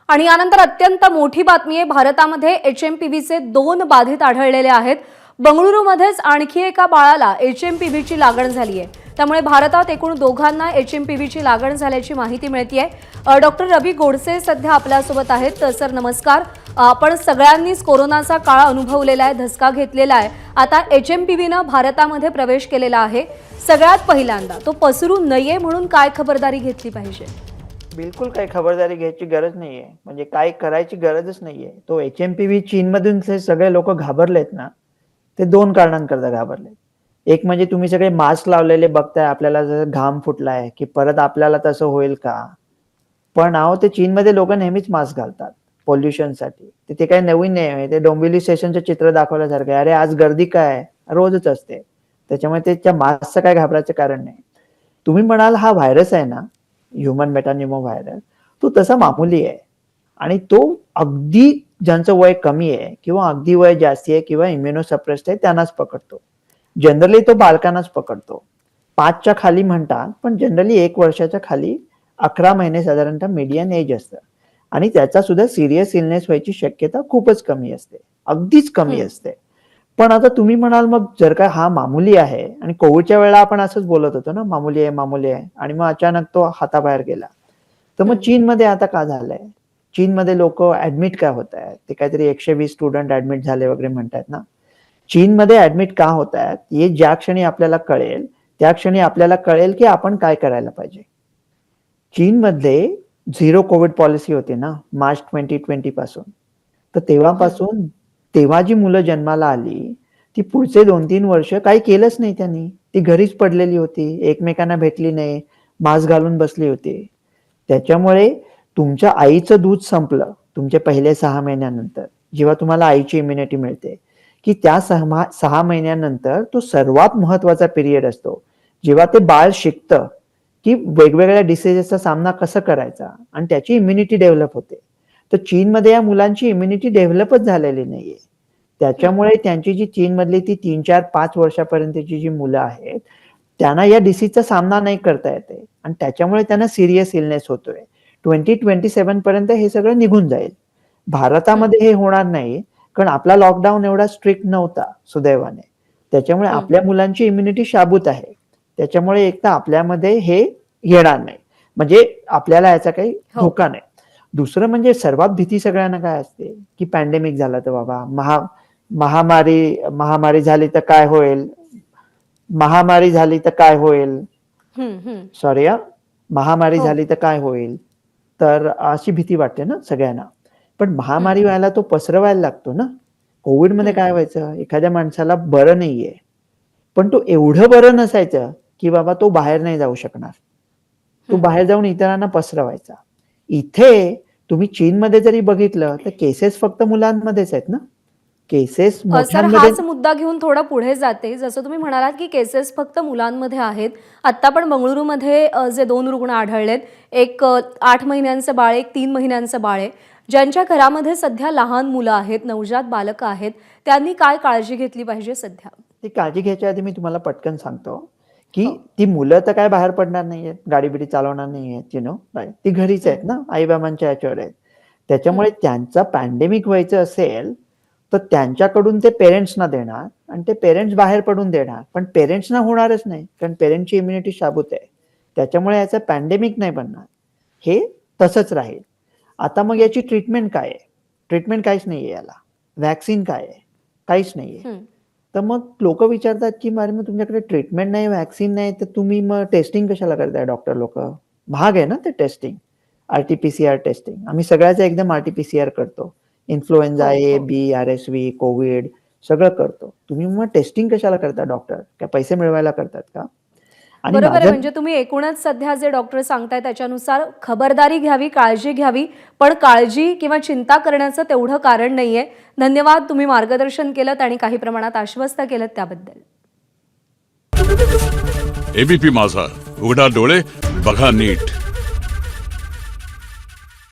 आणि यानंतर अत्यंत मोठी बातमी आहे। भारतामध्ये HMPVचे 2 बाधित आढळलेले आहेत। बंगळुरूमध्येच आणखी एका बाळाला HMPVची लागण झाली आहे। त्यामुळे भारतात एकूण दोघांना HMPVची लागण झाल्याची माहिती मिळतेय। डॉक्टर रवी गोडसे सध्या आपल्या सोबत आहेत। सर नमस्कार। आपण सगळ्यांनीच कोरोनाचा काळ अनुभवलेला आहे, धसका घेतलेला आहे। आता HMPVने भारतामध्ये प्रवेश केलेला आहे। सगळ्यात पहिल्यांदा तो पसरू नये म्हणून काय खबरदारी घेतली पाहिजे? बिलकुल काही खबरदारी घ्यायची गरज नाहीये, म्हणजे काय करायची गरजच नाहीये। तो HMPV चीनमधून सगळे लोक घाबरलेत ना, ते 2 कारणांकरता घाबरलेत। एक म्हणजे तुम्ही सगळे मास्क लावलेले बघताय, आपल्याला जर घाम फुटलाय की परत आपल्याला तसं होईल का। पण ते चीनमध्ये लोक नेहमीच मास्क घालतात पोल्युशनसाठी। ते काही नवीन नाही, ते डोंबिवली स्टेशनचं चित्र दाखवल्यासारखं आहे। अरे आज गर्दी काय रोजच असते, त्याच्यामुळे त्याच्या मास्कचं काय घाबरायचं कारण नाही। तुम्ही म्हणाल हा व्हायरस आहे ना, ह्यूमन मेटान्युमो व्हायरस, तो तसा मामूली आहे आणि तो अगदी ज्यांचं वय कमी आहे किंवा अगदी वय जास्ती आहे किंवा इम्युनोसप्रेस्ड आहे त्यांनाच पकडतो। जनरली तो बालकांनाच पकडतो। 5च्या खाली म्हणतात, पण जनरली 1 वर्षाच्या खाली 11 महिने साधारणतः मीडियन एज असतं आणि त्याचा सुद्धा सिरियस इलनेस व्हायची शक्यता खूपच कमी असते, अगदीच कमी असते। पण आता तुम्ही म्हणाल मग जर का हा मामूली आहे, आणि कोविडच्या वेळेला आपण असंच बोलत होतो ना, मामूली आहे, आणि मग अचानक तो हाताबाहेर गेला। तर मग चीनमध्ये आता का झालंय? चीनमध्ये लोक ऍडमिट काय होत आहेत? ते काहीतरी 120 स्टुडंट ऍडमिट झाले वगैरे म्हणतात ना। चीनमध्ये ऍडमिट का होत आहेत हे ज्या क्षणी आपल्याला कळेल, त्या क्षणी आपल्याला कळेल की आपण काय करायला पाहिजे। चीनमध्ये 0 कोविड पॉलिसी होती ना मार्च 2020 पासून। तर तेव्हापासून तेव्हा जी मुलं जन्माला आली ती पुढचे 2-3 वर्ष काही केलंच नाही त्यांनी। ती घरीच पडलेली होती, एकमेकांना भेटली नाही, मास्क घालून बसली होती। त्याच्यामुळे तुमच्या आईचं दूध संपलं तुमच्या पहिले 6 महिन्यानंतर, जेव्हा तुम्हाला आईची इम्युनिटी मिळते, की त्या 6 महिन्यानंतर तो सर्वात महत्वाचा पिरियड असतो, जेव्हा ते बाळ शिकतं की वेगवेगळ्या डिसीजेसचा सामना कसा करायचा आणि त्याची इम्युनिटी डेव्हलप होते। तर चीनमध्ये या मुलांची इम्युनिटी डेव्हलपच झालेली नाहीये। त्याच्यामुळे त्यांची जी चीनमधली ती 3-4-5 वर्षापर्यंतची जी मुलं आहेत त्यांना या डिसीजचा सामना नाही करता येते आणि त्याच्यामुळे त्यांना सिरियस इलनेस होतोय। 2027 पर्यंत हे सगळं निघून जाईल। भारतामध्ये हे होणार नाही, कारण आपला लॉकडाऊन एवढा स्ट्रिक्ट नव्हता सुदैवाने। त्याच्यामुळे आपल्या मुलांची इम्युनिटी शाबूत आहे। त्याच्यामुळे एक तर आपल्यामध्ये हे येणार नाही, म्हणजे आपल्याला याचा काही धोका नाही। दुसरं म्हणजे सर्वात भीती सगळ्यांना काय असते की पॅन्डेमिक झाला तर बाबा महामारी झाली तर काय होईल, महामारी झाली तर काय होईल, सॉरी महामारी झाली तर काय होईल, तर अशी भीती वाटते ना सगळ्यांना। पण महामारी व्हायला तो पसरवायला लागतो ना। कोविड मध्ये काय व्हायचं, एखाद्या माणसाला बरं नाहीये पण तो एवढं बरं नसायचं की बाबा तो बाहेर नाही जाऊ शकणार, तो बाहेर जाऊन इतरांना पसरवायचा। इथे तुम्ही चीनमध्ये जरी बघितलं तर केसेस फक्त मुलांमध्येच आहेत ना, केसेस सर मोठ्यांमध्ये। हाच मुद्दा घेऊन थोडा पुढे जाते। जसं तुम्ही म्हणालात की केसेस फक्त मुलांमध्ये आहेत। आता पण बंगळुरूमध्ये जे 2 रुग्ण आढळलेत, एक 8 महिन्यांचं बाळ, एक 3 महिन्यांचं बाळ आहे, ज्यांच्या घरामध्ये सध्या लहान मुलं आहेत, नवजात बालकं आहेत, त्यांनी काय काळजी घेतली पाहिजे सध्या? ती काळजी घ्यायच्या आधी मी तुम्हाला पटकन सांगतो की ती मुलं तर काय बाहेर पडणार नाहीयेत, गाडी बिडी चालवणार नाहीयेत, ती घरीच आहेत ना, आईबाबांच्या याच्यावर आहेत। त्याच्यामुळे त्यांचा पॅन्डेमिक व्हायचं असेल तर त्यांच्याकडून ते पेरेंट्सना देणार आणि ते पेरेंट्स बाहेर पडून देणार, पण पेरेंट्सना होणारच नाही, कारण पेरेंट्सची इम्युनिटी शाबूत आहे। त्याच्यामुळे याचं पॅन्डेमिक नाही बनणार, हे तसंच राहील। आता मग याची ट्रीटमेंट काय आहे? ट्रीटमेंट काहीच नाहीये याला। व्हॅक्सिन काय आहे? काहीच नाहीये। तर मग लोक विचारतात की अरे मग तुमच्याकडे ट्रीटमेंट नाही, व्हॅक्सिन नाही, तर तुम्ही मग टेस्टिंग कशाला करताय डॉक्टर लोक? महाग आहे ना ते टेस्टिंग, RT-PCR टेस्टिंग। आम्ही सगळ्याचं एकदम RT-PCR करतो, influenza A, B, RSV, Covid सगळं करतो। तुम्ही मग टेस्टिंग कशाला करता डॉक्टर? काय पैसे मिळवायला करतात का? आणि बरोबर आहे। माझं म्हणजे तुम्ही एकूणच सध्या जे डॉक्टर सांगताय त्याच्यानुसार खबरदारी घ्यावी, काळजी घ्यावी, पण काळजी किंवा चिंता करण्याचं तेवढं कारण नाहीये। धन्यवाद, तुम्ही मार्गदर्शन केलत आणि काही प्रमाणात आश्वस्त केलत त्याबद्दल। ABP माझा, उघडा डोळे बघा नीट।